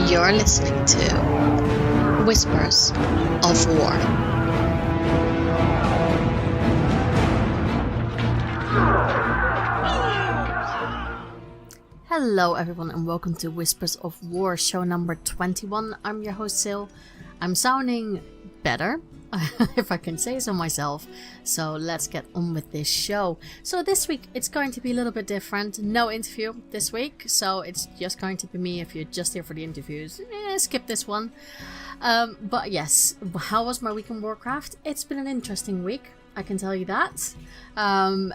You're listening to Whispers of War. Hello everyone and welcome to Whispers of War, show number 21. I'm your host Sil. I'm sounding better, if I can say so myself, so let's get on with this show. So this week it's going to be a little bit different. No interview this week, so it's just going to be me. If you're just here for the interviews, skip this one. But yes, how was my week in Warcraft? It's been an interesting week, I can tell you that.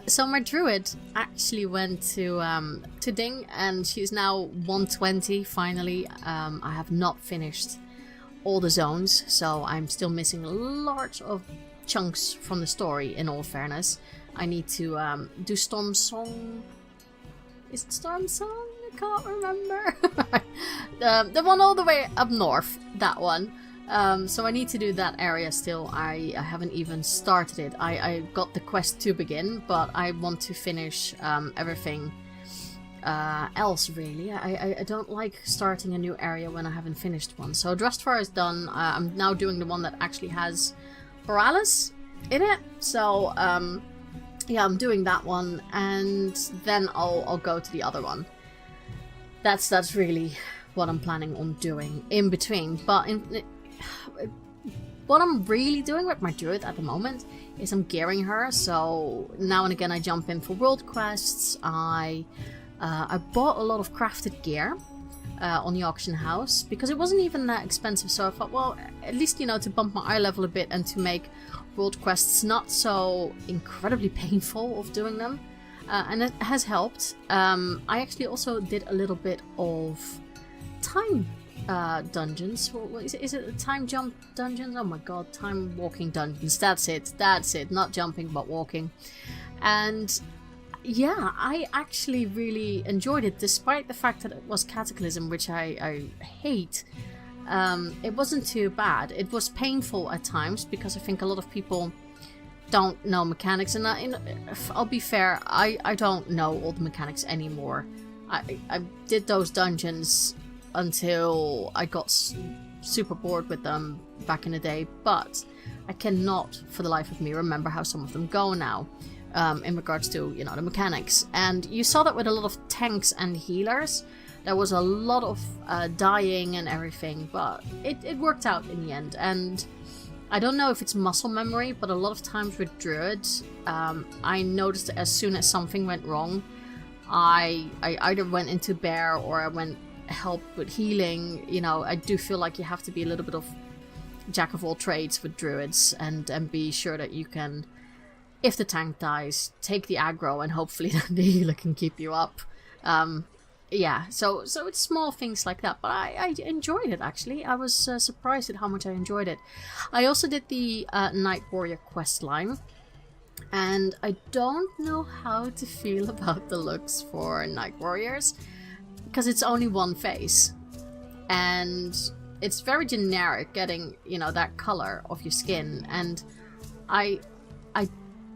So my druid actually went to Ding, and she's now 120 finally. I have not finished all the zones, so I'm still missing large of chunks from the story, in all fairness. I need to do Storm Song. Is it Storm Song? I can't remember. The one all the way up north, that one. So I need to do that area still. I haven't even started it. I got the quest to begin, but I want to finish everything else, really. I don't like starting a new area when I haven't finished one. So Drustfar is done. I'm now doing the one that actually has Borealis in it. So yeah, I'm doing that one, and then I'll go to the other one. That's really what I'm planning on doing in between. But what I'm really doing with my druid at the moment is I'm gearing her. So now and again I jump in for world quests. I bought a lot of crafted gear on the auction house because it wasn't even that expensive. So I thought, well, at least, you know, to bump my eye level a bit and to make world quests not so incredibly painful of doing them. And it has helped. I actually also did a little bit of time dungeons. Is it time jump dungeons? Oh my god, time walking dungeons. That's it. Not jumping, but walking. And yeah, I actually really enjoyed it, despite the fact that it was Cataclysm, which I hate. It wasn't too bad. It was painful at times because I think a lot of people don't know mechanics, and I'll be fair, I don't know all the mechanics anymore. I did those dungeons until I got super bored with them back in the day, but I cannot for the life of me remember how some of them go now, in regards to, you know, the mechanics. And you saw that with a lot of tanks and healers. There was a lot of dying and everything, but it worked out in the end. And I don't know if it's muscle memory, but a lot of times with druids, I noticed that as soon as something went wrong, I either went into bear or I went help with healing. You know, I do feel like you have to be a little bit of jack of all trades with druids and be sure that you can, if the tank dies, take the aggro, and hopefully the healer can keep you up. Yeah, so it's small things like that, but I enjoyed it, actually. I was surprised at how much I enjoyed it. I also did the Night Warrior questline, and I don't know how to feel about the looks for Night Warriors, because it's only one face, and it's very generic, getting, you know, that color of your skin, and I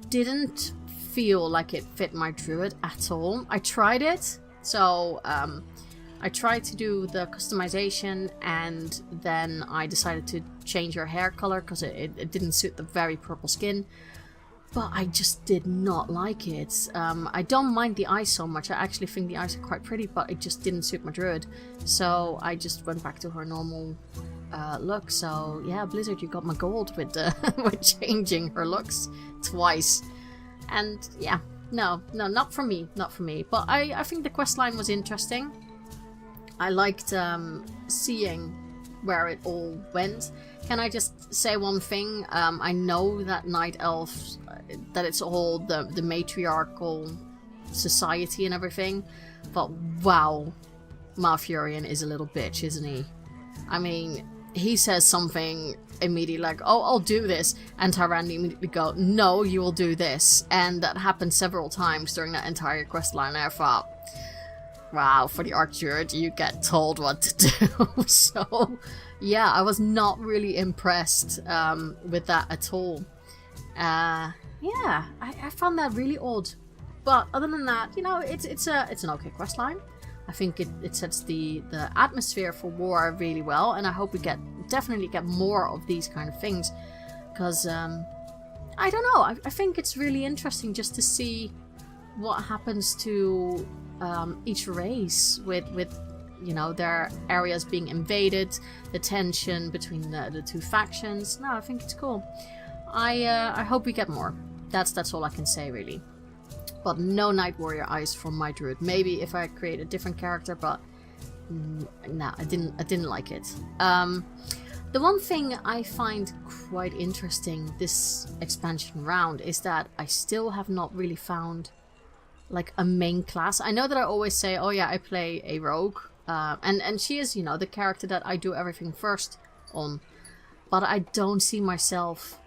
didn't feel like it fit my druid at all. I tried it. So I tried to do the customization, and then I decided to change her hair color because it didn't suit the very purple skin. But I just did not like it. I don't mind the eyes so much. I actually think the eyes are quite pretty, but it just didn't suit my druid. So I just went back to her normal look. So yeah, Blizzard, you got my gold with with changing her looks twice. And yeah. No, not for me. But I think the questline was interesting. I liked seeing where it all went. Can I just say one thing? I know that Night Elves, that it's all the matriarchal society and everything, but wow, Malfurion is a little bitch, isn't he? I mean, he says something immediately like, oh, I'll do this, and Tyrande immediately go, no, you will do this. And that happened several times during that entire quest line. I thought, wow, for the Archdruid, you get told what to do. So yeah, I was not really impressed with that at all. Yeah, I found that really odd. But other than that, you know, it's an okay quest line. I think it sets the atmosphere for war really well, and I hope we definitely get more of these kind of things, because I don't know, I think it's really interesting just to see what happens to each race with you know, their areas being invaded, the tension between the two factions. No, I think it's cool. I hope we get more. That's all I can say, really. But no Night Warrior eyes for my druid. Maybe if I create a different character, but nah, I didn't like it. The one thing I find quite interesting this expansion round is that I still have not really found like a main class. I know that I always say, oh yeah, I play a rogue, and she is, you know, the character that I do everything first on, but I don't see myself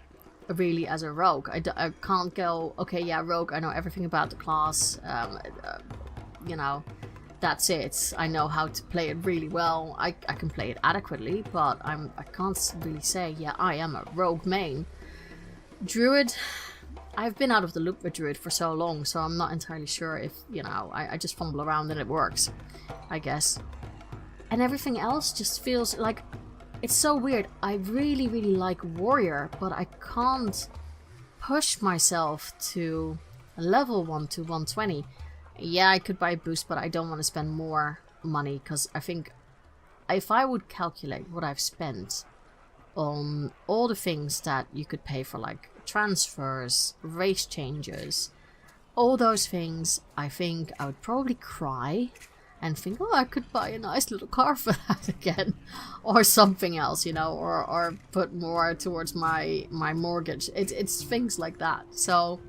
really as a rogue. I can't go, okay, yeah, rogue, I know everything about the class, you know, that's it. I know how to play it really well. I can play it adequately, but I can't really say, yeah, I am a rogue main. Druid, I've been out of the loop with Druid for so long, so I'm not entirely sure if, you know, I just fumble around and it works, I guess. And everything else just feels like, it's so weird. I really, really like Warrior, but I can't push myself to level 1 to 120. Yeah, I could buy a boost, but I don't want to spend more money, because I think if I would calculate what I've spent on all the things that you could pay for, like transfers, race changes, all those things, I think I would probably cry and think, oh, I could buy a nice little car for that again, or something else, you know, or put more towards my mortgage. It's things like that. So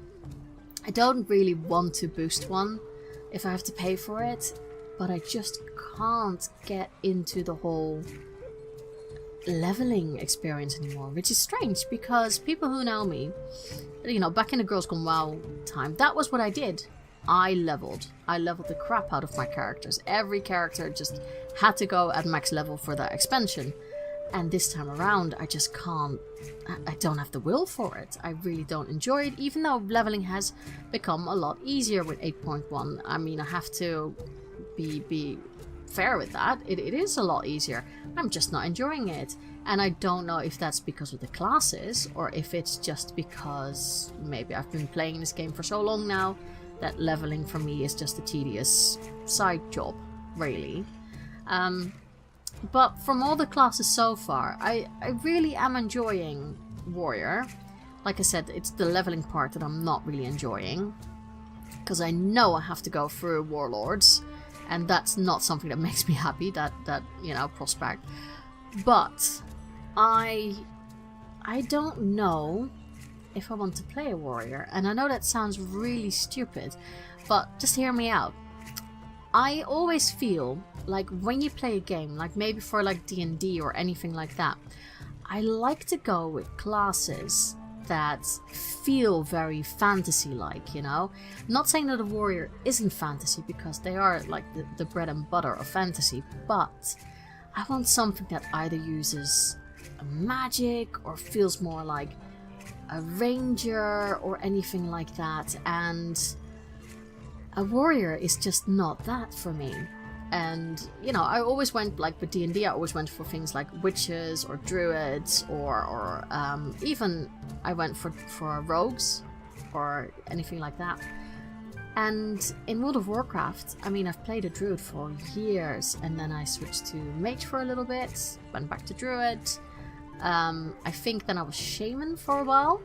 I don't really want to boost one if I have to pay for it, but I just can't get into the whole leveling experience anymore, which is strange, because people who know me, you know, back in the Girls Gone WoW time, that was what I did. I leveled the crap out of my characters. Every character just had to go at max level for that expansion, and this time around I just can't. I don't have the will for it. I really don't enjoy it, even though leveling has become a lot easier with 8.1. I mean, I have to be fair with that. It is a lot easier. I'm just not enjoying it, and I don't know if that's because of the classes, or if it's just because maybe I've been playing this game for so long now that leveling for me is just a tedious side job, really. But from all the classes so far, I really am enjoying Warrior. Like I said, it's the leveling part that I'm not really enjoying, because I know I have to go through Warlords, and that's not something that makes me happy, that you know, prospect. But I don't know if I want to play a Warrior, and I know that sounds really stupid, but just hear me out. I always feel like when you play a game, like maybe for like D&D or anything like that, I like to go with classes that feel very fantasy-like, you know? I'm not saying that a warrior isn't fantasy, because they are like the bread and butter of fantasy, but I want something that either uses magic or feels more like a ranger or anything like that, and a warrior is just not that for me. And, you know, I always went, like with D&D, I always went for things like witches or druids, or even I went for rogues or anything like that. And in World of Warcraft, I mean, I've played a druid for years, and then I switched to mage for a little bit, went back to druid. I think then I was shaman for a while,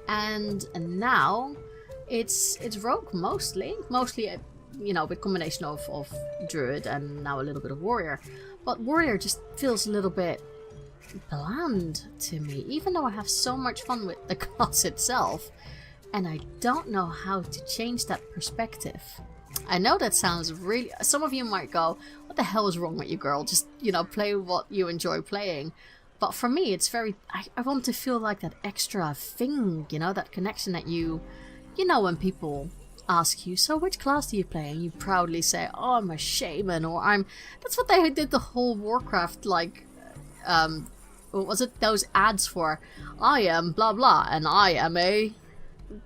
and now it's rogue mostly, you know, with combination of druid and now a little bit of warrior. But warrior just feels a little bit bland to me, even though I have so much fun with the class itself, and I don't know how to change that perspective. I know that sounds really... Some of you might go, what the hell is wrong with you, girl? Just, you know, play what you enjoy playing. But for me, it's very... I want to feel like that extra thing, you know, that connection that you know, when people ask you, so which class do you play? And you proudly say, oh, I'm a shaman, or I'm... That's what they did the whole Warcraft, like... what was it? Those ads for, I am blah blah, and I am a...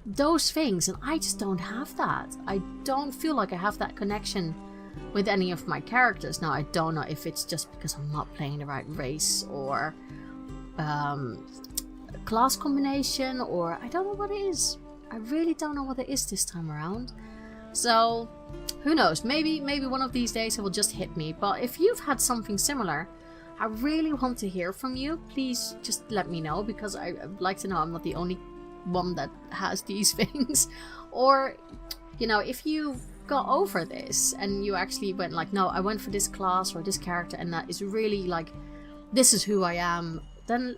Those things, and I just don't have that. I don't feel like I have that connection with any of my characters. Now, I don't know if it's just because I'm not playing the right race or class combination, or I don't know what it is. I really don't know what it is this time around. So, who knows? Maybe one of these days it will just hit me. But if you've had something similar, I really want to hear from you. Please just let me know, because I'd like to know I'm not the only one that has these things. Or, you know, if you got over this and you actually went like, no, I went for this class or this character and that is really like, this is who I am, then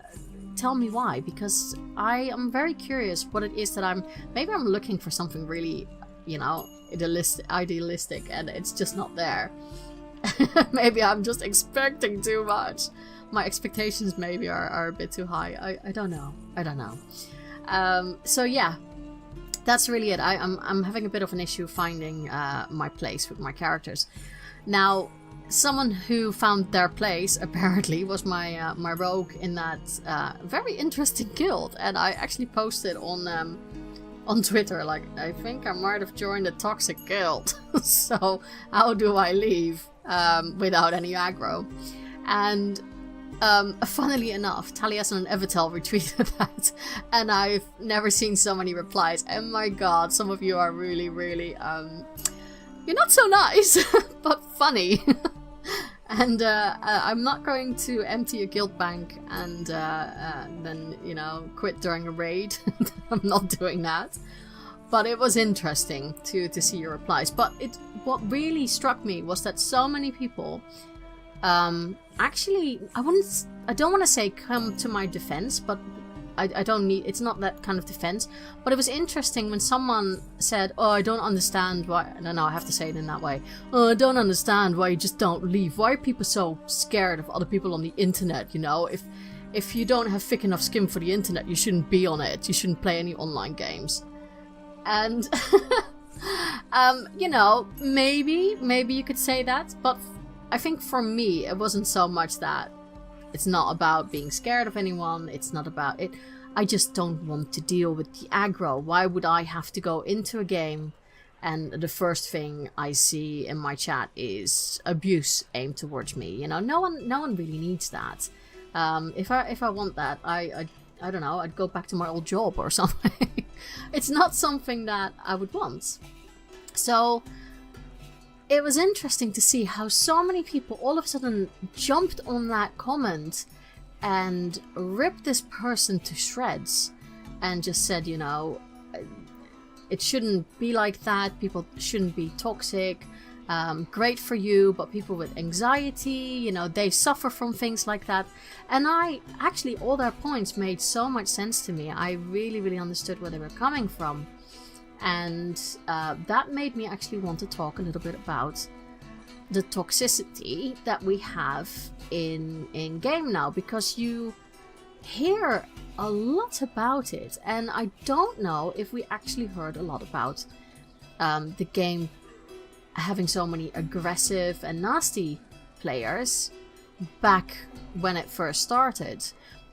tell me why, because I am very curious what it is that maybe I'm looking for something really, you know, idealistic and it's just not there. Maybe I'm just expecting too much. My expectations maybe are a bit too high. I don't know. So yeah, that's really it. I'm having a bit of an issue finding my place with my characters. Now, someone who found their place apparently was my my rogue in that very interesting guild, and I actually posted on Twitter, like, I think I might have joined a toxic guild. So how do I leave without any aggro? And funnily enough, Taliesin and Evitel retweeted that, and I've never seen so many replies. Oh my god, some of you are really, really, you're not so nice, but funny. And I'm not going to empty a guild bank and then, you know, quit during a raid. I'm not doing that. But it was interesting to see your replies. But what really struck me was that so many people actually, I don't want to say come to my defense, but I don't need, it's not that kind of defense. But it was interesting when someone said, oh, I don't understand why, no, I have to say it in that way. Oh, I don't understand why you just don't leave. Why are people so scared of other people on the internet, you know? If you don't have thick enough skin for the internet, you shouldn't be on it. You shouldn't play any online games. And, you know, maybe you could say that, but I think for me, it wasn't so much that. It's not about being scared of anyone. It's not about it. I just don't want to deal with the aggro. Why would I have to go into a game and the first thing I see in my chat is abuse aimed towards me? You know, no one really needs that. If I want that, I don't know, I'd go back to my old job or something. It's not something that I would want. So it was interesting to see how so many people all of a sudden jumped on that comment and ripped this person to shreds and just said, you know, it shouldn't be like that. People shouldn't be toxic. Great for you, but people with anxiety, you know, they suffer from things like that. And I actually, all their points made so much sense to me. I really, really understood where they were coming from. And that made me actually want to talk a little bit about the toxicity that we have in game now, because you hear a lot about it, and I don't know if we actually heard a lot about the game having so many aggressive and nasty players back when it first started.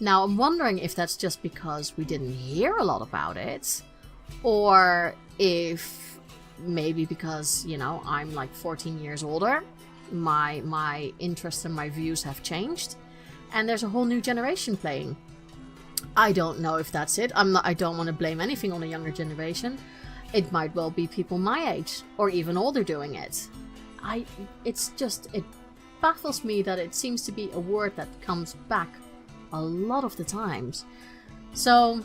Now, I'm wondering if that's just because we didn't hear a lot about it, or if maybe because, you know, I'm like 14 years older, my interests and my views have changed, and there's a whole new generation playing. I don't know if that's it. I don't want to blame anything on a younger generation. It might well be people my age or even older doing it. It baffles me that it seems to be a word that comes back a lot of the times. So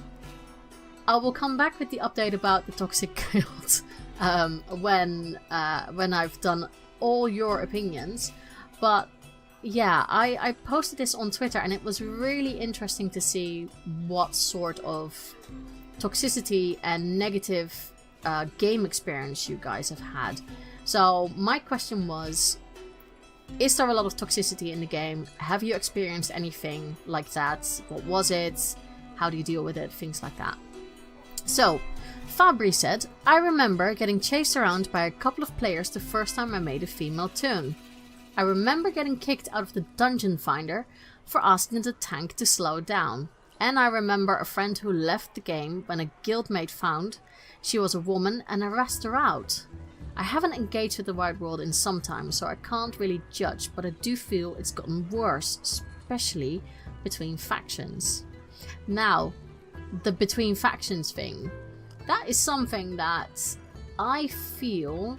I will come back with the update about the toxic guild when I've done all your opinions. But yeah, I posted this on Twitter, and it was really interesting to see what sort of toxicity and negative game experience you guys have had. So my question was, is there a lot of toxicity in the game? Have you experienced anything like that? What was it? How do you deal with it? Things like that. So Fabri said, I remember getting chased around by a couple of players the first time I made a female toon. I remember getting kicked out of the dungeon finder for asking the tank to slow down. And I remember a friend who left the game when a guildmate found she was a woman and harassed her out. I haven't engaged with the wide world in some time, so I can't really judge, but I do feel it's gotten worse, especially between factions. Now, the between factions thing, that is something that I feel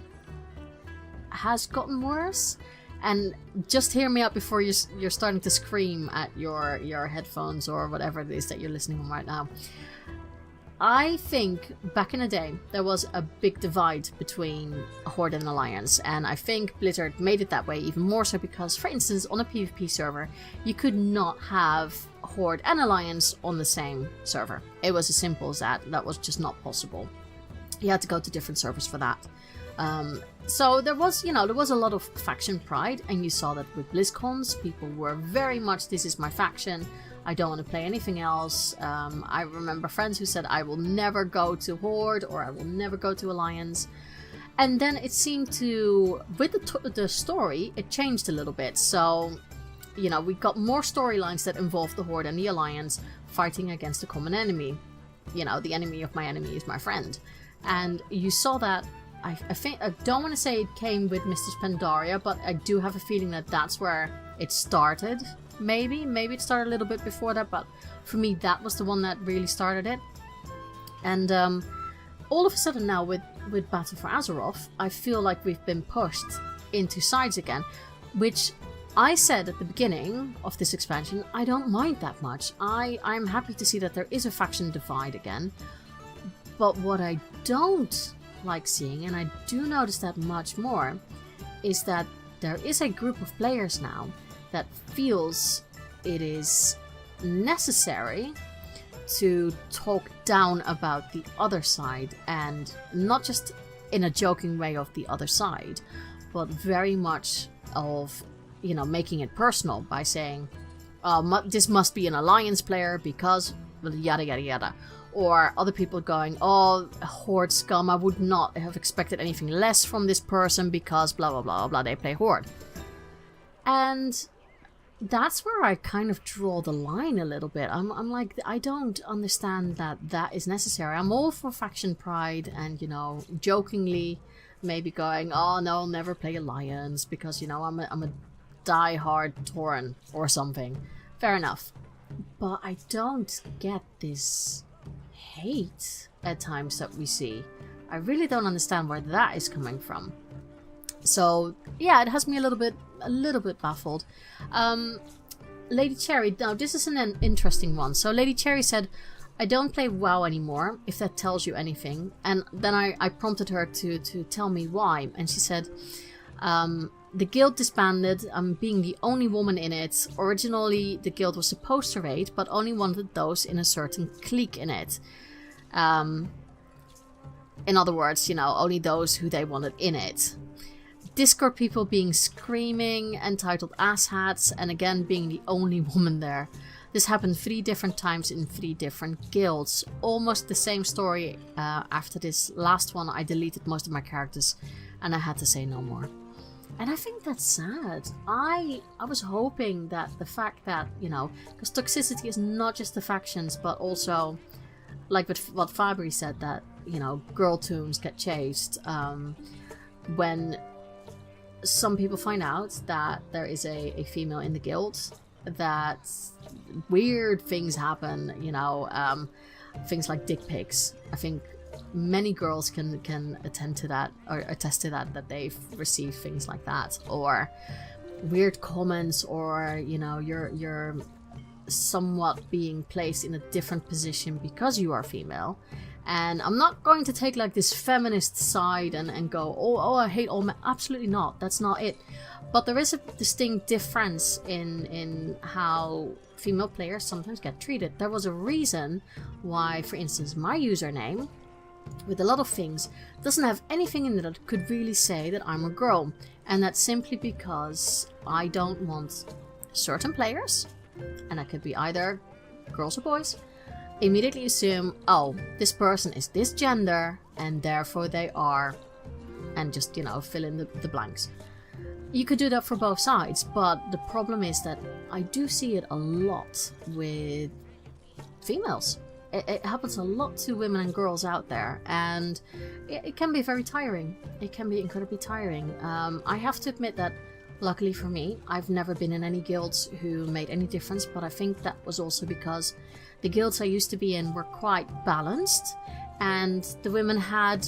has gotten worse. And just hear me out before you're starting to scream at your headphones or whatever it is that you're listening on right now. I think back in the day there was a big divide between Horde and Alliance, and I think Blizzard made it that way even more so because, for instance, on a PvP server you could not have Horde and Alliance on the same server. It was as simple as that. That was just not possible. You had to go to different servers for that. So there was, you know, there was a lot of faction pride, and you saw that with BlizzCons, people were very much, this is my faction, I don't want to play anything else. I remember friends who said, I will never go to Horde, or I will never go to Alliance. And then it seemed to, with the story, it changed a little bit. So, you know, we got more storylines that involved the Horde and the Alliance fighting against a common enemy. You know, the enemy of my enemy is my friend. And you saw that, I think, I don't want to say it came with Mistress Pandaria, but I do have a feeling that that's where it started. Maybe it started a little bit before that, but for me that was the one that really started it. And all of a sudden now with Battle for Azeroth, I feel like we've been pushed into sides again, which I said at the beginning of this expansion, I don't mind that much. I'm happy to see that there is a faction divide again. But what I don't like seeing, and I do notice that much more, is that there is a group of players now that feels it is necessary to talk down about the other side, and not just in a joking way of the other side, but very much of, you know, making it personal by saying, oh, this must be an Alliance player because yada yada yada. Or other people going, oh, Horde scum, I would not have expected anything less from this person because blah blah blah blah, they play Horde. And that's where I kind of draw the line a little bit. I'm like, I don't understand that is necessary. I'm all for faction pride and, you know, jokingly maybe going, oh no, I'll never play Alliance because, you know, I'm a die-hard Tauren or something. Fair enough. But I don't get this hate at times that we see. I really don't understand where that is coming from. So yeah, it has me a little bit baffled. Lady Cherry, now this is an interesting one. So Lady Cherry said, I don't play WoW anymore, if that tells you anything. And then I prompted her to tell me why, and she said, the guild disbanded, being the only woman in it. Originally the guild was supposed to raid, but only wanted those in a certain clique in it. In other words, you know, only those who they wanted in it. Discord people being screaming, entitled asshats, and again being the only woman there. This happened 3 different times in 3 different guilds. Almost the same story. After this last one, I deleted most of my characters and I had to say no more. And I think that's sad. I was hoping that the fact that, you know, because toxicity is not just the factions, but also, like what Fabry said, that, you know, girl toons get chased. When some people find out that there is a female in the guild, that weird things happen, you know, things like dick pics. I think many girls can attend to that, or attest to that they've received things like that, or weird comments, or, you know, you're somewhat being placed in a different position because you are female. And I'm not going to take like this feminist side and go, oh, I hate all men. Absolutely not. That's not it. But there is a distinct difference in how female players sometimes get treated. There was a reason why, for instance, my username, with a lot of things, doesn't have anything in it that could really say that I'm a girl. And that's simply because I don't want certain players, and that could be either girls or boys, immediately assume, oh, this person is this gender and therefore they are, and just, you know, fill in the blanks. You could do that for both sides, but the problem is that I do see it a lot with females. It happens a lot to women and girls out there, and it can be very tiring. It can be incredibly tiring. I have to admit that, luckily for me, I've never been in any guilds who made any difference, but I think that was also because the guilds I used to be in were quite balanced, and the women had,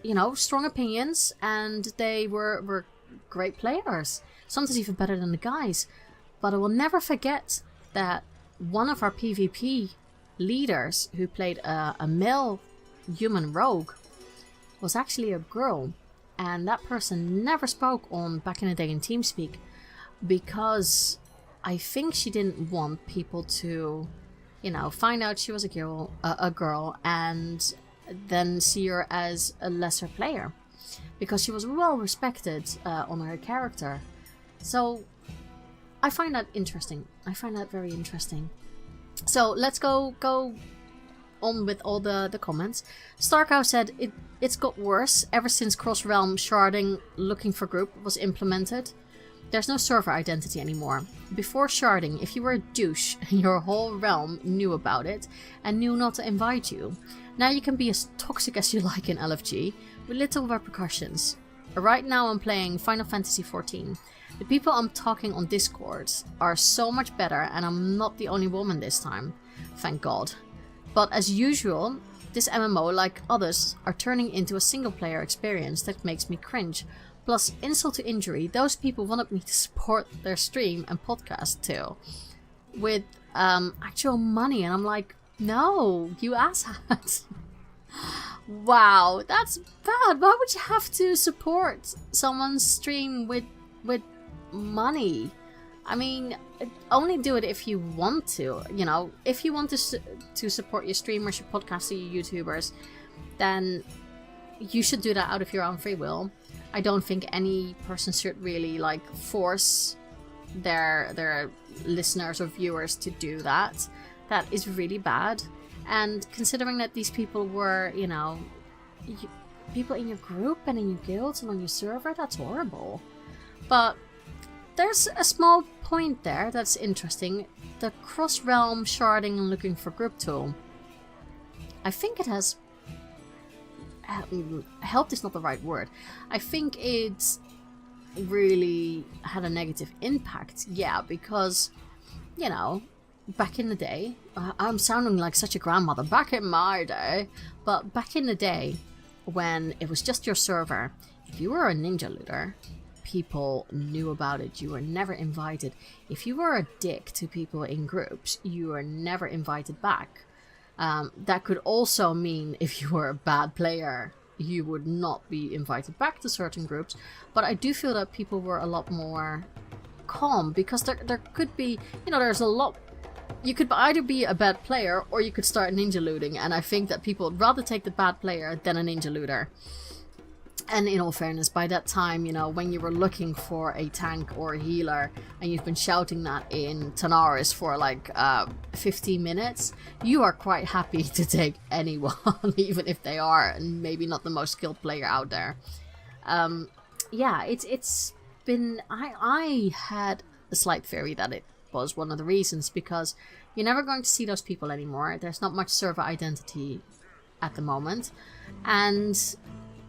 you know, strong opinions, and they were great players, sometimes even better than the guys. But I will never forget that one of our PvP leaders who played a male human rogue was actually a girl, and that person never spoke on back in the day in TeamSpeak because I think she didn't want people to, you know, find out she was a girl and then see her as a lesser player, because she was well respected on her character. So I find that interesting. I find that very interesting. So let's go on with all the comments. Starcow said it's got worse ever since cross-realm sharding looking for group was implemented. There's no server identity anymore. Before sharding, if you were a douche, your whole realm knew about it and knew not to invite you. Now you can be as toxic as you like in LFG with little repercussions. Right now I'm playing Final Fantasy XIV. The people I'm talking on Discord are so much better, and I'm not the only woman this time. Thank God. But as usual, this MMO, like others, are turning into a single player experience that makes me cringe. Plus, insult to injury, those people wanted me to support their stream and podcast too. With actual money, and I'm like, no, you asshat. Wow, that's bad. Why would you have to support someone's stream with money? I mean, only do it if you want to. You know, if you want to support your streamers, your podcasters, your YouTubers, then you should do that out of your own free will. I don't think any person should really like force their listeners or viewers to do that. That is really bad. And considering that these people were, you know, people in your group and in your guilds and on your server, that's horrible. But there's a small point there that's interesting. The cross-realm sharding and looking for group tool. I think it has... helped is not the right word. I think it's really had a negative impact. Yeah, because, you know, back in the day, I'm sounding like such a grandmother, back in my day, but back in the day, when it was just your server, if you were a ninja looter, people knew about it. You were never invited. If you were a dick to people in groups, you were never invited back. That could also mean if you were a bad player, you would not be invited back to certain groups. But I do feel that people were a lot more calm, because there could be, you know, there's a lot. You could either be a bad player or you could start ninja looting, and I think that people would rather take the bad player than a ninja looter. And in all fairness, by that time, you know, when you were looking for a tank or a healer and you've been shouting that in Tanaris for like 15 minutes, you are quite happy to take anyone, even if they are maybe not the most skilled player out there. Yeah, it's been... I had a slight theory that it was one of the reasons, because you're never going to see those people anymore. There's not much server identity at the moment. And...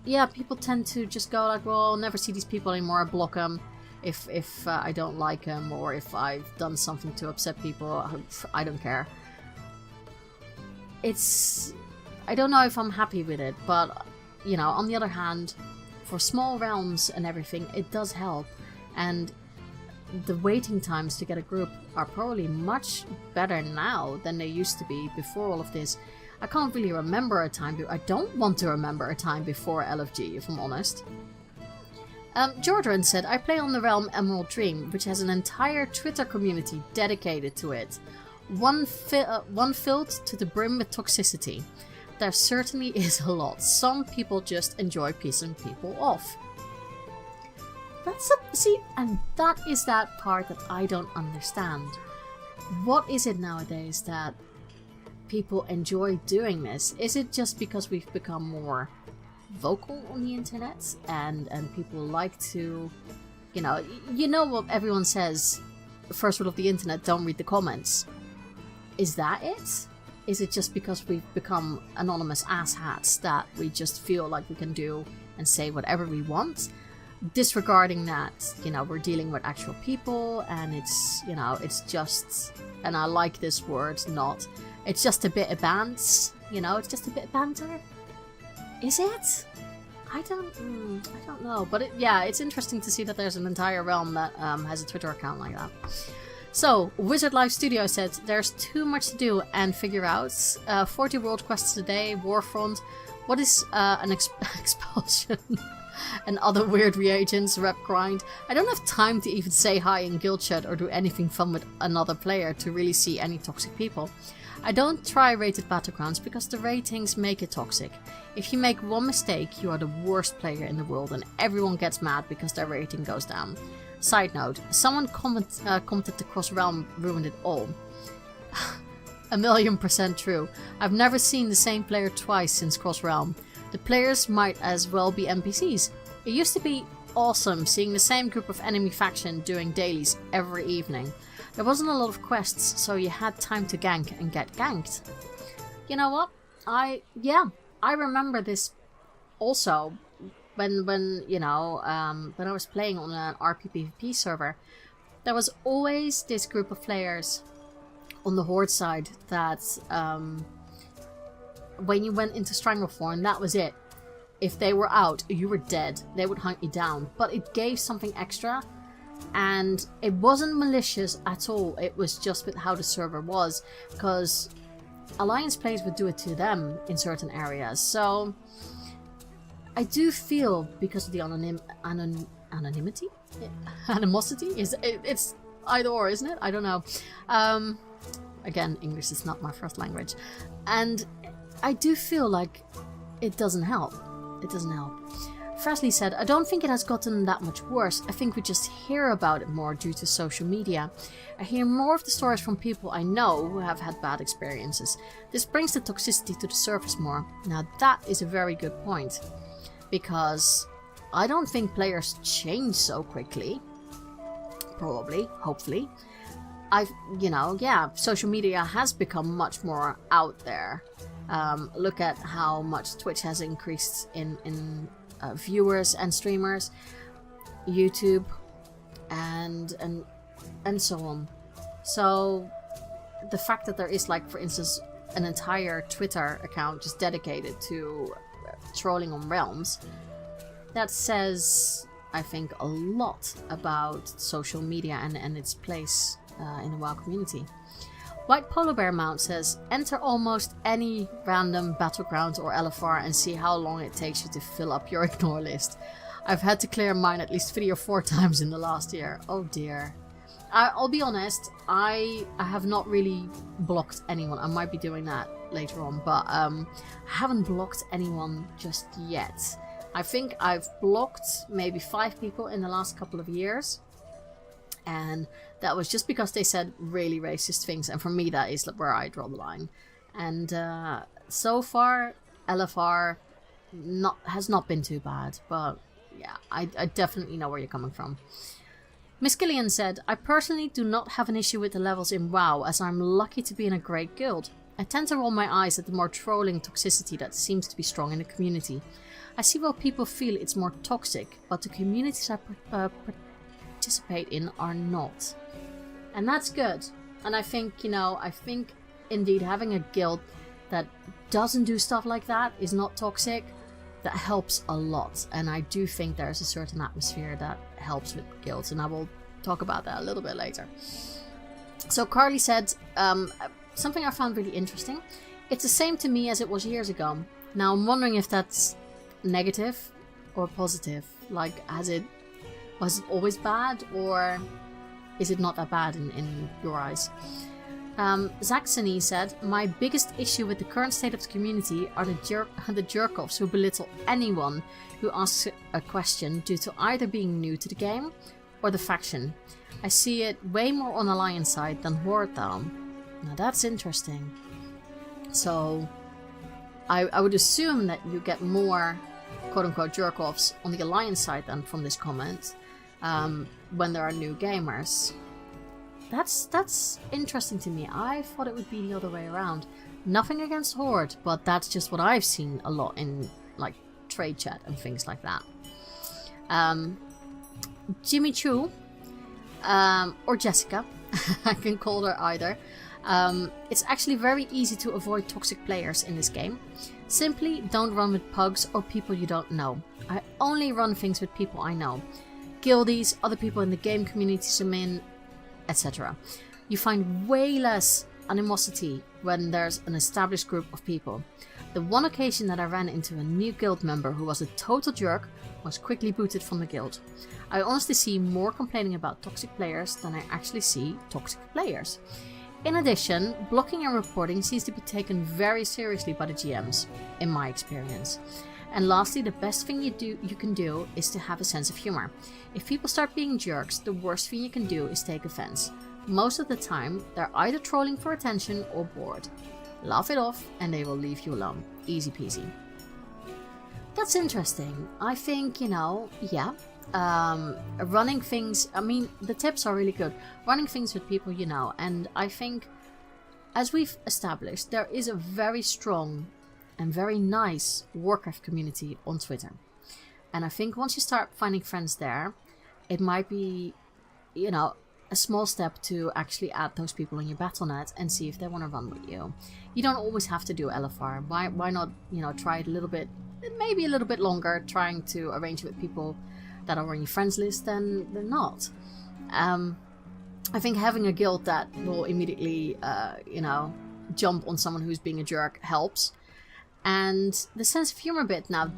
yeah, people tend to just go like, well, I'll never see these people anymore, I block them if I don't like them, or if I've done something to upset people, I don't care. I don't know if I'm happy with it, but, you know, on the other hand, for small realms and everything, it does help. And the waiting times to get a group are probably much better now than they used to be before all of this. I can't really remember a time, I don't want to remember a time before LFG, if I'm honest. Jordan said, I play on the realm Emerald Dream, which has an entire Twitter community dedicated to it. One filled to the brim with toxicity. There certainly is a lot. Some people just enjoy pissing people off. And that is that part that I don't understand. What is it nowadays that people enjoy doing this? Is it just because we've become more vocal on the internet and people like to, you know what everyone says, first rule of the internet, don't read the comments. Is that it? is it just because we've become anonymous asshats that we just feel like we can do and say whatever we want, disregarding that, you know, we're dealing with actual people, and it's, you know, it's just, and I like this word, not, it's just a bit of bants, you know, it's just a bit of banter. Is it? I don't know, but yeah, it's interesting to see that there's an entire realm that has a Twitter account like that. So, Wizard Life Studio said, there's too much to do and figure out. 40 world quests a day, Warfront. What is an expulsion? And other weird reagents, rep grind. I don't have time to even say hi in guild chat or do anything fun with another player to really see any toxic people. I don't try rated battlegrounds because the ratings make it toxic. If you make one mistake, you are the worst player in the world and everyone gets mad because their rating goes down. Side note, someone commented the Cross Realm ruined it all. 1,000,000% true. I've never seen the same player twice since Cross Realm. The players might as well be NPCs. It used to be awesome seeing the same group of enemy faction doing dailies every evening. There wasn't a lot of quests, so you had time to gank and get ganked. You know what? I remember this also when you know, when I was playing on an RPPVP server. There was always this group of players on the Horde side that when you went into Strangleform, that was it. If they were out, you were dead. They would hunt you down. But it gave something extra. And it wasn't malicious at all. It was just with how the server was. Because Alliance players would do it to them in certain areas. So I do feel, because of the anonymity? Animosity? It's either or, isn't it? I don't know. Again, English is not my first language. And I do feel like it doesn't help. It doesn't help. Frasley said, I don't think it has gotten that much worse. I think we just hear about it more due to social media. I hear more of the stories from people I know who have had bad experiences. This brings the toxicity to the surface more. Now that is a very good point. Because I don't think players change so quickly. Probably, hopefully. Social media has become much more out there. Look at how much Twitch has increased in viewers and streamers, YouTube, and so on. So the fact that there is, like, for instance, an entire Twitter account just dedicated to trolling on realms, that says, I think, a lot about social media and its place in the WoW community. White Polar Bear Mount says, enter almost any random battleground or LFR and see how long it takes you to fill up your ignore list. I've had to clear mine at least 3 or 4 times in the last year. Oh dear. I'll be honest, I have not really blocked anyone. I might be doing that later on, but I haven't blocked anyone just yet. I think I've blocked maybe 5 people in the last couple of years. And that was just because they said really racist things. And for me, that is where I draw the line. And so far, LFR has not been too bad. But yeah, I definitely know where you're coming from. Miss Gillian said, I personally do not have an issue with the levels in WoW, as I'm lucky to be in a great guild. I tend to roll my eyes at the more trolling toxicity that seems to be strong in the community. I see why people feel it's more toxic, but the communities I participate in are not. And that's good. And I think, indeed having a guild that doesn't do stuff like that, is not toxic, that helps a lot. And I do think there's a certain atmosphere that helps with guilds, and I will talk about that a little bit later. So Carly said, something I found really interesting. It's the same to me as it was years ago. Now I'm wondering if that's negative or positive. Like, was it always bad, or is it not that bad in your eyes? Zaxony said, my biggest issue with the current state of the community are the jerk-offs who belittle anyone who asks a question due to either being new to the game or the faction. I see it way more on Alliance side than Horde though. Now that's interesting. So I would assume that you get more quote-unquote jerk-offs on the Alliance side than from this comment when there are new gamers. That's interesting to me. I thought it would be the other way around. Nothing against Horde, but that's just what I've seen a lot in like trade chat and things like that. Jimmy Choo, or Jessica, I can call her either. It's actually very easy to avoid toxic players in this game. Simply don't run with pugs or people you don't know. I only run things with people I know. Guildies, other people in the game communities I'm in, etc. You find way less animosity when there's an established group of people. The one occasion that I ran into a new guild member who was a total jerk was quickly booted from the guild. I honestly see more complaining about toxic players than I actually see toxic players. In addition, blocking and reporting seems to be taken very seriously by the GMs, in my experience. And lastly, the best thing you can do is to have a sense of humor. If people start being jerks, the worst thing you can do is take offense. Most of the time, they're either trolling for attention or bored. Laugh it off and they will leave you alone. Easy peasy. That's interesting. I think, yeah. Running things, I mean, the tips are really good. Running things with people you know. And I think, as we've established, there is a very strong and very nice Warcraft community on Twitter. And I think once you start finding friends there, it might be, a small step to actually add those people in your Battle.net and see if they want to run with you. You don't always have to do LFR. Why not, try it a little bit, maybe a little bit longer, trying to arrange it with people that are on your friends list than not. I think having a guild that will immediately, jump on someone who's being a jerk helps. And the sense of humor bit, now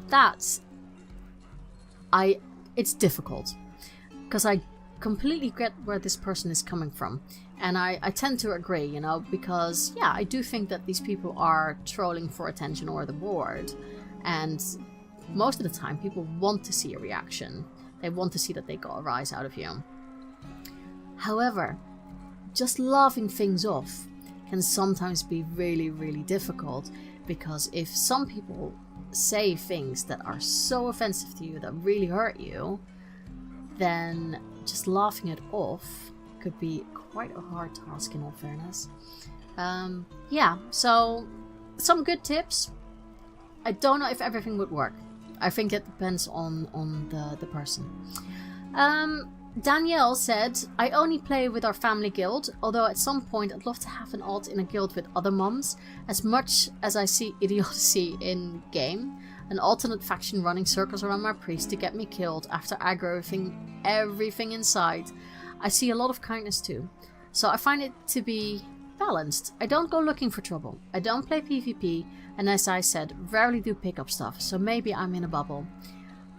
it's difficult. Because I completely get where this person is coming from. And I tend to agree, because, yeah, I do think that these people are trolling for attention or the board. And most of the time, people want to see a reaction. They want to see that they got a rise out of you. However, just laughing things off can sometimes be really, really difficult. Because if some people say things that are so offensive to you, that really hurt you, then just laughing it off could be quite a hard task, in all fairness. Yeah, so some good tips. I don't know if everything would work. I think it depends on the person. Danielle said, I only play with our family guild, although at some point I'd love to have an alt in a guild with other moms. As much as I see idiocy in game, an alternate faction running circles around my priest to get me killed after aggroing everything inside. I see a lot of kindness too. So I find it to be balanced. I don't go looking for trouble. I don't play PvP, and as I said, rarely do pick up stuff, so maybe I'm in a bubble.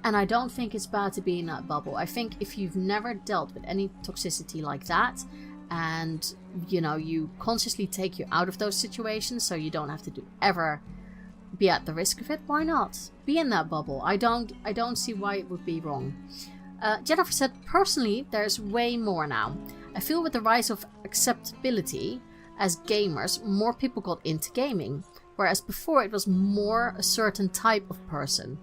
And I don't think it's bad to be in that bubble. I think if you've never dealt with any toxicity like that, and you consciously take you out of those situations so you don't have to ever be at the risk of it, why not? Be in that bubble. I don't see why it would be wrong. Jennifer said, personally, there's way more now. I feel with the rise of acceptability as gamers, more people got into gaming, whereas before it was more a certain type of person.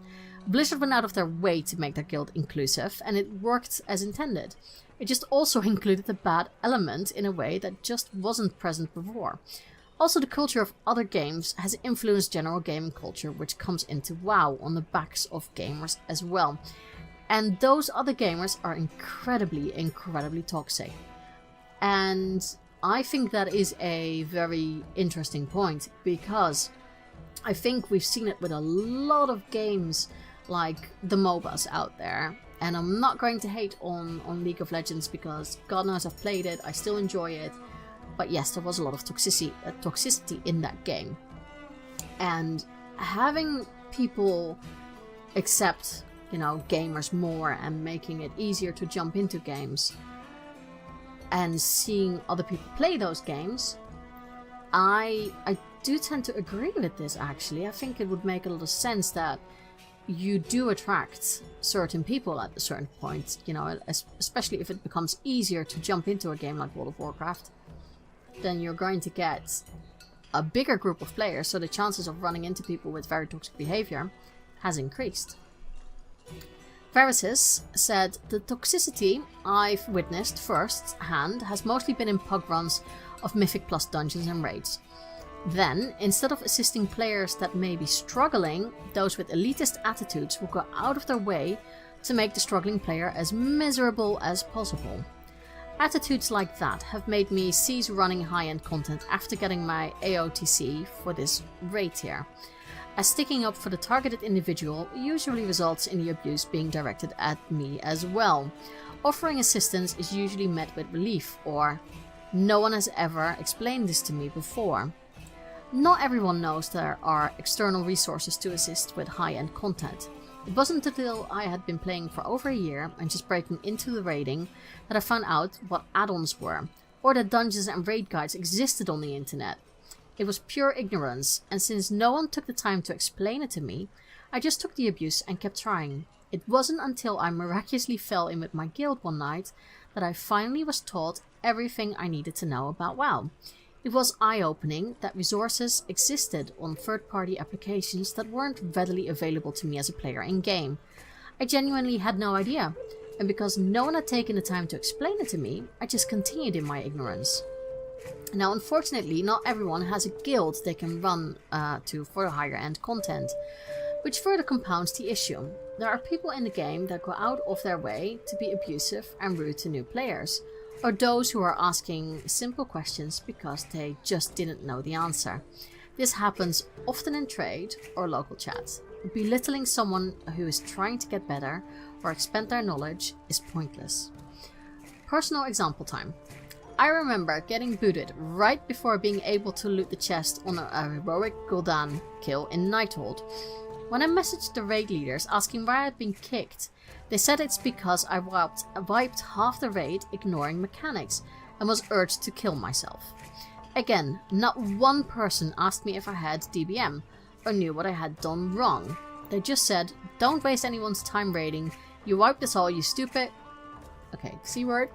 Blizzard went out of their way to make their guild inclusive, and it worked as intended. It just also included a bad element in a way that just wasn't present before. Also, the culture of other games has influenced general gaming culture, which comes into WoW on the backs of gamers as well. And those other gamers are incredibly, incredibly toxic. And I think that is a very interesting point, because I think we've seen it with a lot of games like the MOBAs out there. And I'm not going to hate on League of Legends, because God knows I've played it, I still enjoy it. But yes, there was a lot of toxicity in that game. And having people accept, gamers more and making it easier to jump into games and seeing other people play those games, I do tend to agree with this, actually. I think it would make a lot of sense that you do attract certain people at a certain point, especially if it becomes easier to jump into a game like World of Warcraft. Then you're going to get a bigger group of players, so the chances of running into people with very toxic behavior has increased. Veritas said, the toxicity I've witnessed first-hand has mostly been in pug runs of Mythic Plus dungeons and raids. Then, instead of assisting players that may be struggling, those with elitist attitudes will go out of their way to make the struggling player as miserable as possible. Attitudes like that have made me cease running high-end content after getting my AOTC for this raid tier, as sticking up for the targeted individual usually results in the abuse being directed at me as well. Offering assistance is usually met with relief, or no one has ever explained this to me before. Not everyone knows there are external resources to assist with high-end content. It wasn't until I had been playing for over a year and just breaking into the raiding that I found out what add-ons were, or that dungeons and raid guides existed on the internet. It was pure ignorance, and since no one took the time to explain it to me, I just took the abuse and kept trying. It wasn't until I miraculously fell in with my guild one night that I finally was taught everything I needed to know about WoW. It was eye-opening that resources existed on third-party applications that weren't readily available to me as a player in-game. I genuinely had no idea, and because no one had taken the time to explain it to me, I just continued in my ignorance. Now, unfortunately, not everyone has a guild they can run to for the higher-end content, which further compounds the issue. There are people in the game that go out of their way to be abusive and rude to new players, or those who are asking simple questions because they just didn't know the answer. This happens often in trade or local chat. Belittling someone who is trying to get better or expand their knowledge is pointless. Personal example time. I remember getting booted right before being able to loot the chest on a heroic Gul'dan kill in Nighthold. When I messaged the raid leaders asking why I had been kicked, they said it's because I wiped half the raid ignoring mechanics and was urged to kill myself. Again, not one person asked me if I had DBM or knew what I had done wrong. They just said, don't waste anyone's time raiding, you wiped us all, you stupid... Okay, C-word.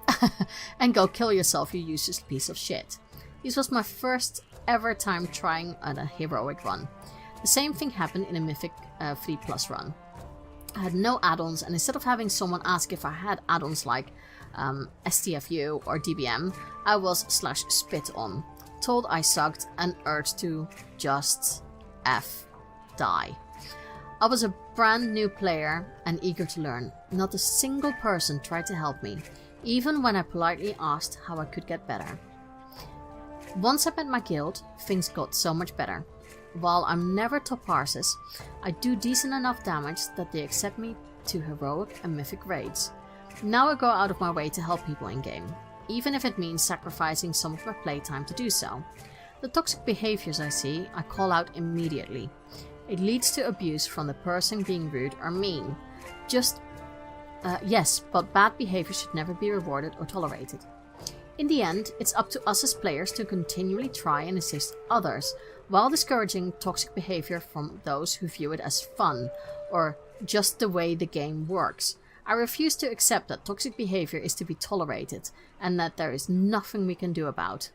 And go kill yourself, you useless piece of shit. This was my first ever time trying on a heroic run. The same thing happened in a Mythic 3 Plus run. I had no add-ons, and instead of having someone ask if I had add-ons like STFU or DBM, I was /spit on, told I sucked, and urged to just die. I was a brand new player and eager to learn. Not a single person tried to help me, even when I politely asked how I could get better. Once I met my guild, things got so much better. While I'm never top parses, I do decent enough damage that they accept me to heroic and mythic raids. Now I go out of my way to help people in-game, even if it means sacrificing some of my playtime to do so. The toxic behaviors I see, I call out immediately. It leads to abuse from the person being rude or mean. Yes, but bad behavior should never be rewarded or tolerated. In the end, it's up to us as players to continually try and assist others, while discouraging toxic behavior from those who view it as fun, or just the way the game works. I refuse to accept that toxic behavior is to be tolerated, and that there is nothing we can do about.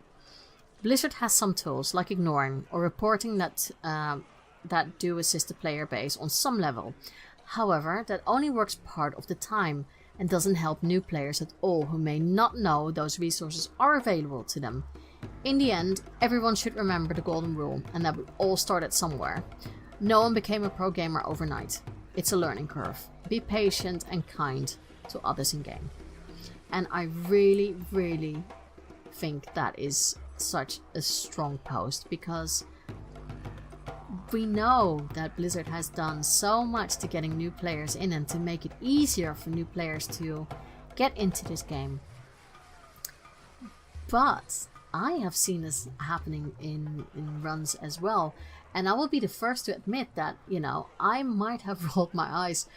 Blizzard has some tools, like ignoring, or reporting that do assist the player base on some level. However, that only works part of the time, and doesn't help new players at all who may not know those resources are available to them. In the end, everyone should remember the golden rule, and that we all started somewhere. No one became a pro gamer overnight. It's a learning curve. Be patient and kind to others in game. And I really, really think that is such a strong post, because we know that Blizzard has done so much to getting new players in and to make it easier for new players to get into this game. But I have seen this happening in runs as well. And I will be the first to admit that, you know, I might have rolled my eyes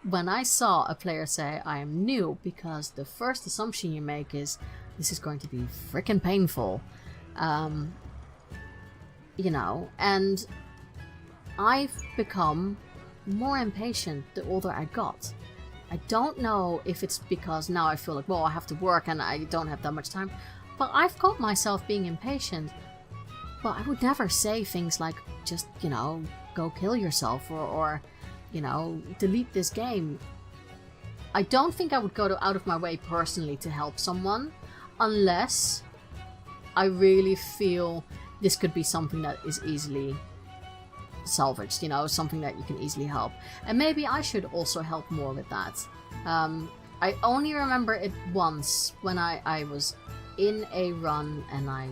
when I saw a player say I am new, because the first assumption you make is this is going to be freaking painful. You know, and I've become more impatient the older I got. I don't know if it's because now I feel like, well, I have to work and I don't have that much time, but I've caught myself being impatient. But I would never say things like, just, you know, go kill yourself or you know, delete this game. I don't think I would go out of my way personally to help someone unless I really feel this could be something that is easily salvaged, you know, something that you can easily help. And maybe I should also help more with that. I only remember it once when I was in a run, and I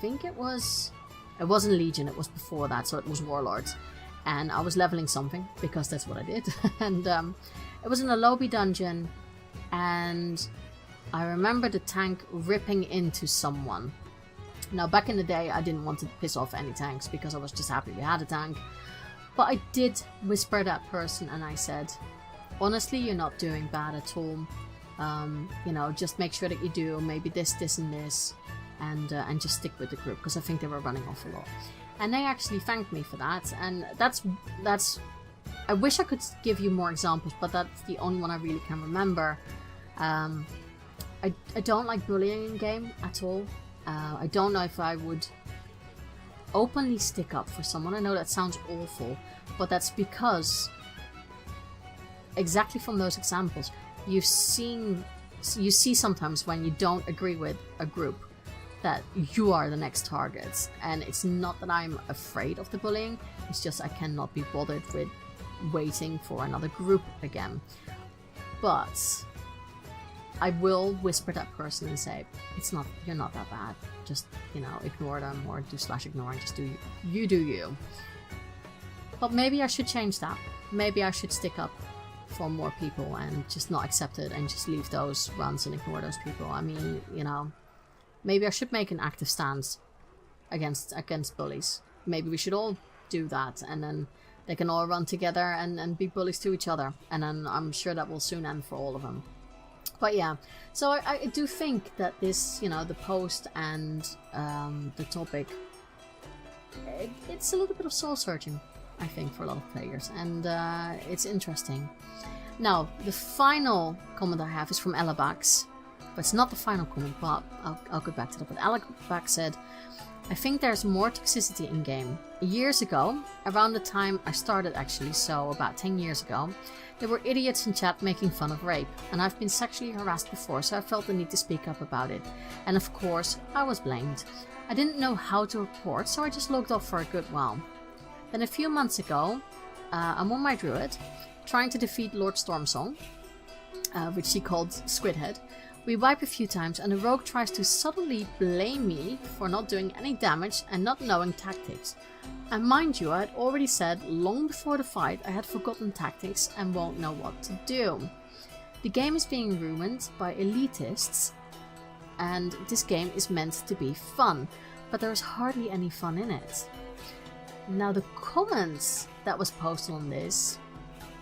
think it wasn't Legion, it was before that, so it was Warlords. And I was leveling something, because that's what I did. And it was in a lobby dungeon, and I remember the tank ripping into someone. Now, back in the day, I didn't want to piss off any tanks, because I was just happy we had a tank. But I did whisper that person, and I said, honestly, you're not doing bad at all. You know, just make sure that you do maybe this, this, and this, and just stick with the group, because I think they were running off a lot. And they actually thanked me for that, and that's. I wish I could give you more examples, but that's the only one I really can remember. I don't like bullying in game at all. I don't know if I would openly stick up for someone. I know that sounds awful, but that's because exactly from those examples, you see sometimes when you don't agree with a group that you are the next target. And it's not that I'm afraid of the bullying, it's just I cannot be bothered with waiting for another group again. But I will whisper that person and say, you're not that bad. Just, you know, ignore them, or do/ignore and just do you. But maybe I should change that. Maybe I should stick up for more people and just not accept it and just leave those runs and ignore those people. I mean, you know, maybe I should make an active stance against bullies. Maybe we should all do that, and then they can all run together and be bullies to each other. And then I'm sure that will soon end for all of them. But yeah, so I do think that this, you know, the post and the topic, it's a little bit of soul searching, I think, for a lot of players, and it's interesting. Now, the final comment I have is from Elabax, but it's not the final comment, but I'll go back to that. But Elabax said, I think there's more toxicity in game. Years ago, around the time I started actually, so about 10 years ago, there were idiots in chat making fun of rape, and I've been sexually harassed before, so I felt the need to speak up about it. And of course, I was blamed. I didn't know how to report, so I just logged off for a good while. Then a few months ago, I'm on my druid, trying to defeat Lord Stormsong, which she called Squidhead. We wipe a few times, and the rogue tries to subtly blame me for not doing any damage and not knowing tactics. And mind you, I had already said long before the fight I had forgotten tactics and won't know what to do. The game is being ruined by elitists, and this game is meant to be fun, but there is hardly any fun in it. Now, the comments that was posted on this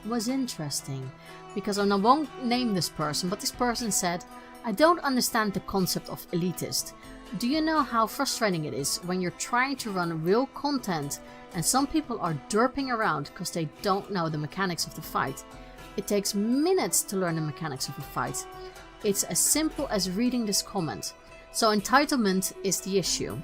was interesting, because I won't name this person, but this person said, I don't understand the concept of elitist. Do you know how frustrating it is when you're trying to run real content and some people are derping around because they don't know the mechanics of the fight? It takes minutes to learn the mechanics of a fight. It's as simple as reading this comment. So entitlement is the issue.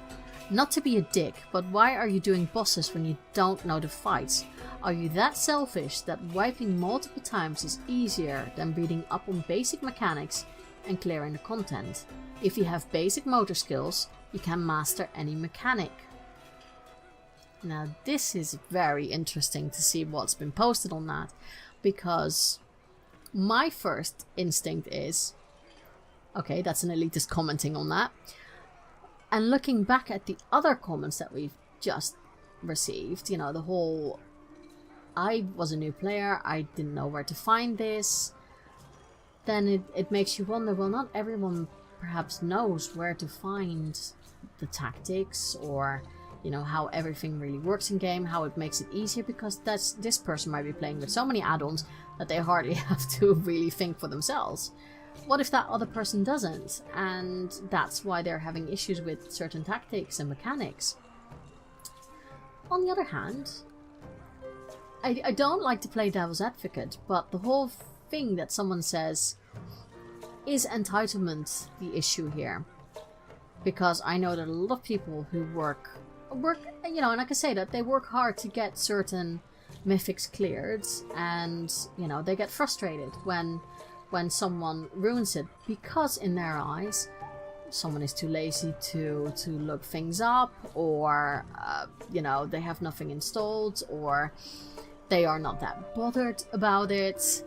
Not to be a dick, but why are you doing bosses when you don't know the fights? Are you that selfish that wiping multiple times is easier than reading up on basic mechanics and clearing the content? If you have basic motor skills, you can master any mechanic. Now this is very interesting to see what's been posted on that, because my first instinct is, okay, that's an elitist commenting on that. And looking back at the other comments that we've just received, you know, the whole, I was a new player, I didn't know where to find this, then it makes you wonder, well, not everyone perhaps knows where to find the tactics, or, you know, how everything really works in game, how it makes it easier, because this person might be playing with so many add-ons that they hardly have to really think for themselves. What if that other person doesn't, and that's why they're having issues with certain tactics and mechanics? On the other hand, I don't like to play devil's advocate, but the whole thing that someone says, is entitlement the issue here? Because I know that a lot of people who work, you know, and I can say that they work hard to get certain mythics cleared, and, you know, they get frustrated when when someone ruins it, because in their eyes someone is too lazy to look things up, or you know, they have nothing installed, or they are not that bothered about it,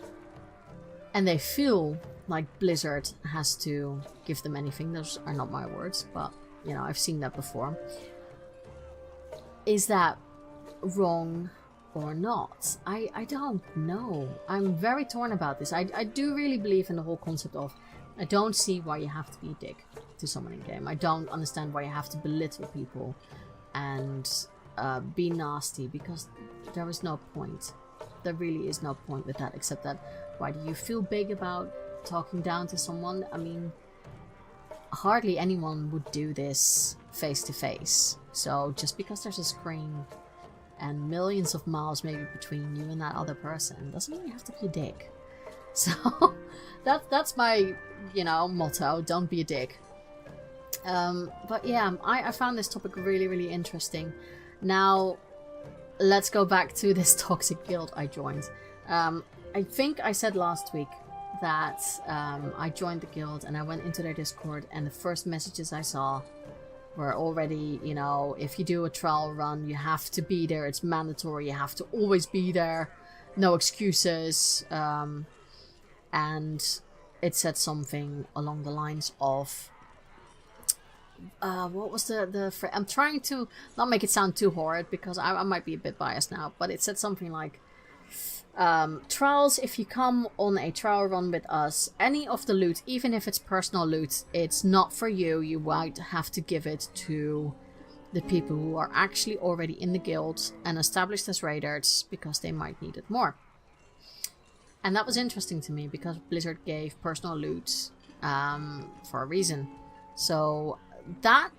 and they feel like Blizzard has to give them anything. Those are not my words, but you know, I've seen that before. Is that wrong or not? I don't know. I'm very torn about this. I do really believe in the whole concept of, I don't see why you have to be a dick to someone in game. I don't understand why you have to belittle people and be nasty, because there is no point. There really is no point with that, except that, why do you feel big about talking down to someone? I mean, hardly anyone would do this face to face. So just because there's a screen and millions of miles maybe between you and that other person, doesn't mean you have to be a dick. So that's my, you know, motto: don't be a dick. But yeah, I found this topic really, really interesting. Now, let's go back to this toxic guild I joined. I think I said last week that I joined the guild and I went into their Discord, and the first messages I saw were already, you know, if you do a trial run, you have to be there. It's mandatory. You have to always be there. No excuses. And it said something along the lines of, what was the I'm trying to not make it sound too horrid, because I might be a bit biased now, but it said something like, trials, if you come on a trial run with us, any of the loot, even if it's personal loot, it's not for you. You might have to give it to the people who are actually already in the guild and established as raiders, because they might need it more. And that was interesting to me, because Blizzard gave personal loot for a reason. So that,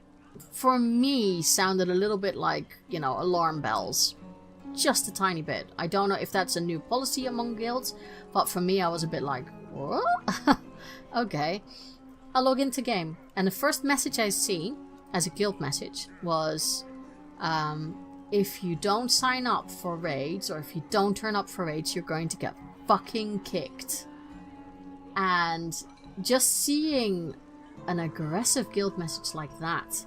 for me, sounded a little bit like, you know, alarm bells. Just a tiny bit. I don't know if that's a new policy among guilds, but for me, I was a bit like, what? Okay. I log into game, and the first message I see as a guild message was, if you don't sign up for raids, or if you don't turn up for raids, you're going to get fucking kicked. And just seeing an aggressive guild message like that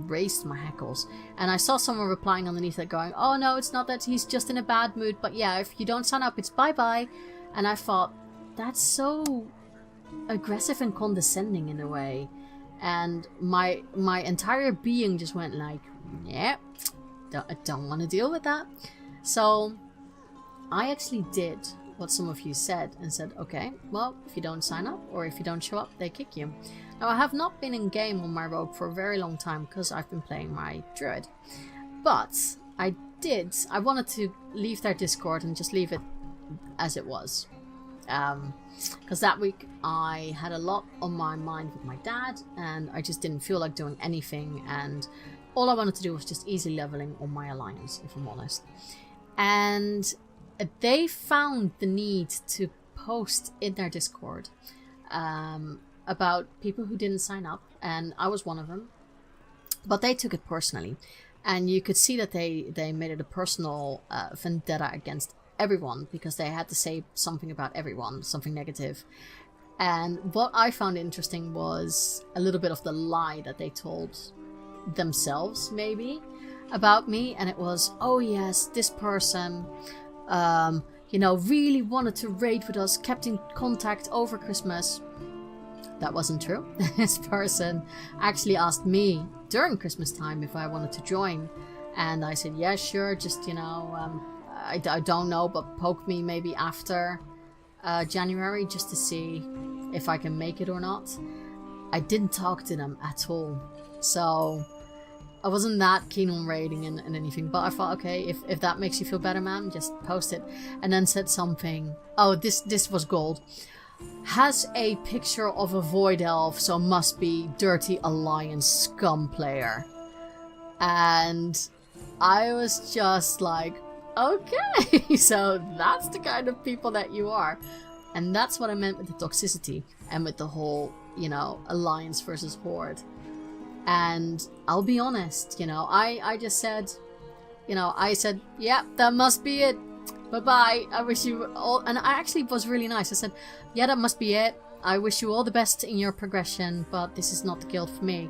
raised my hackles. And I saw someone replying underneath it going, oh no, it's not that, he's just in a bad mood, but yeah, if you don't sign up, it's bye-bye. And I thought, that's so aggressive and condescending in a way. And my entire being just went like, yeah, I don't want to deal with that. So I actually did what some of you said, and said, okay, well, if you don't sign up, or if you don't show up, they kick you. Now, I have not been in game on my rogue for a very long time, because I've been playing my druid. But I wanted to leave their Discord and just leave it as it was. Because that week I had a lot on my mind with my dad, and I just didn't feel like doing anything, and all I wanted to do was just easy leveling on my alliance, if I'm honest. And they found the need to post in their Discord about people who didn't sign up, and I was one of them. But they took it personally, and you could see that they made it a personal vendetta against everyone, because they had to say something about everyone, something negative. And what I found interesting was a little bit of the lie that they told themselves, maybe, about me. And it was, oh yes, this person you know, really wanted to raid with us, kept in contact over Christmas. That wasn't true. This person actually asked me during Christmas time if I wanted to join, and I said, yeah, sure, just, you know, I don't know, but poke me maybe after January, just to see if I can make it or not. I didn't talk to them at all, so I wasn't that keen on raiding and anything, but I thought, okay, if that makes you feel better, man, just post it. And then said something, oh, this was gold. Has a picture of a void elf, so must be dirty alliance scum player. And I was just like, okay, so that's the kind of people that you are. And that's what I meant with the toxicity, and with the whole, you know, alliance versus horde. And I'll be honest, you know, I just said, you know, I said, yeah, that must be it. Bye-bye. I wish you all... And I actually was really nice. I said, yeah, that must be it. I wish you all the best in your progression, but this is not the guild for me.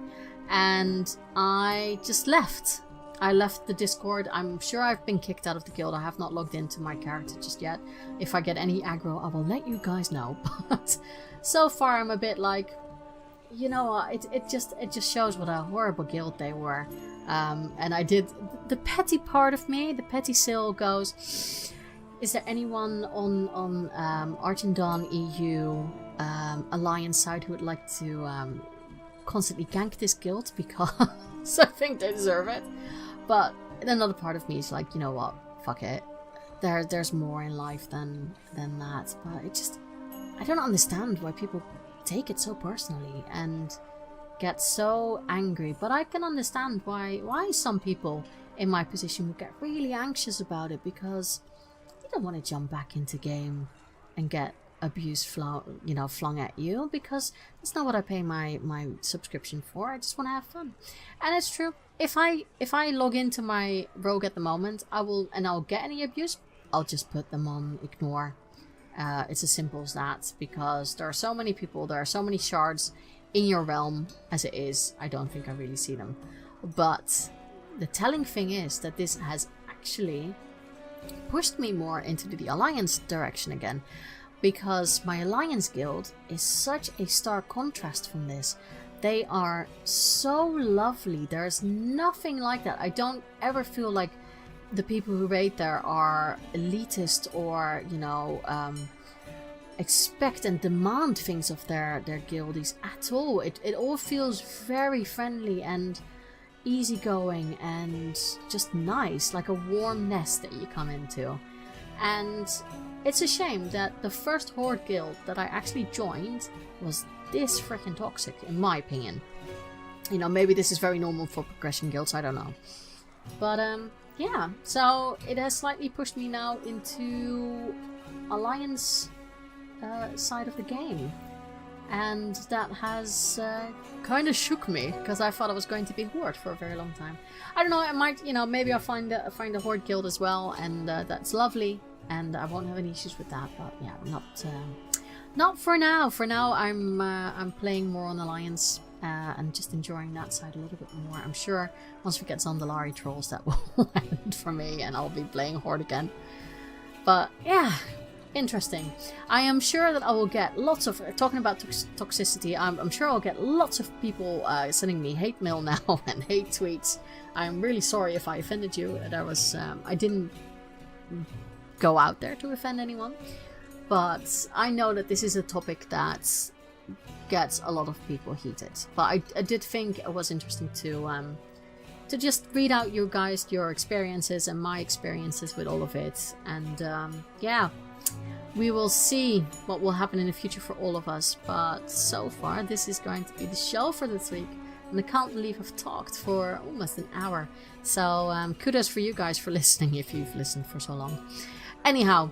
And I just left. I left the Discord. I'm sure I've been kicked out of the guild. I have not logged into my character just yet. If I get any aggro, I will let you guys know. But so far, I'm a bit like, you know, it just shows what a horrible guild they were. And I did the petty part of me. The petty Sil goes, is there anyone on Argentdawn EU Alliance side who would like to constantly gank this guild, because I think they deserve it. But another part of me is like, you know what, fuck it. There's more in life than that. But I don't understand why people take it so personally and get so angry. But I can understand why some people in my position would get really anxious about it, because you don't want to jump back into game and get abuse flung at you, because that's not what I pay my subscription for. I just want to have fun. And it's true, if I log into my rogue at the moment, I'll get any abuse, I'll just put them on ignore. It's as simple as that, because there are so many people, there are so many shards in your realm as it is. I don't think I really see them. But the telling thing is that this has actually pushed me more into the Alliance direction again, because my Alliance guild is such a stark contrast from this. They are so lovely. There's nothing like that. I don't ever feel like the people who raid there are elitist or, you know, expect and demand things of their guildies at all. It all feels very friendly and easygoing and just nice, like a warm nest that you come into. And it's a shame that the first Horde guild that I actually joined was this freaking toxic, in my opinion. You know, maybe this is very normal for progression guilds, I don't know. But yeah, so it has slightly pushed me now into Alliance side of the game. And that has kind of shook me, because I thought I was going to be Horde for a very long time. I don't know, I might, you know, maybe I'll find a Horde guild as well, and that's lovely, and I won't have any issues with that. But yeah, not for now. For now, I'm playing more on Alliance and just enjoying that side a little bit more. I'm sure once we get Zandalari trolls, that will end for me, and I'll be playing Horde again. But yeah. Interesting. I am sure that I will get lots of, talking about toxicity, I'm sure I'll get lots of people sending me hate mail now and hate tweets. I'm really sorry if I offended you. I didn't go out there to offend anyone, but I know that this is a topic that gets a lot of people heated. But I did think it was interesting to just read out your experiences and my experiences with all of it. And yeah. We will see what will happen in the future for all of us, but so far this is going to be the show for this week, and I can't believe I've talked for almost an hour. So kudos for you guys for listening, if you've listened for so long. Anyhow,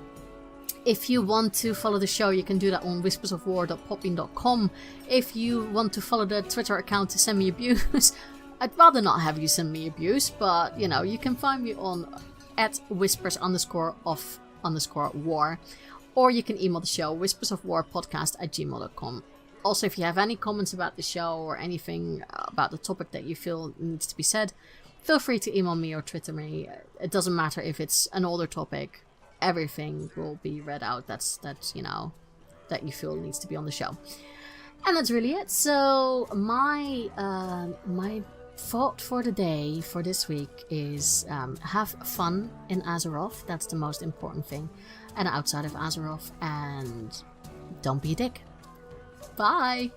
if you want to follow the show, you can do that on whispersofwar.popping.com. If you want to follow the Twitter account to send me abuse, I'd rather not have you send me abuse, but you know, you can find me on @whispers_of_war. Or you can email the show, whispersofwarpodcast@gmail.com. Also, if you have any comments about the show or anything about the topic that you feel needs to be said, feel free to email me or Twitter me. It doesn't matter if it's an older topic. Everything will be read out that's you know, that you feel needs to be on the show. And that's really it. So my thought for the day for this week is have fun in Azeroth. That's the most important thing. And outside of Azeroth, and don't be a dick. Bye!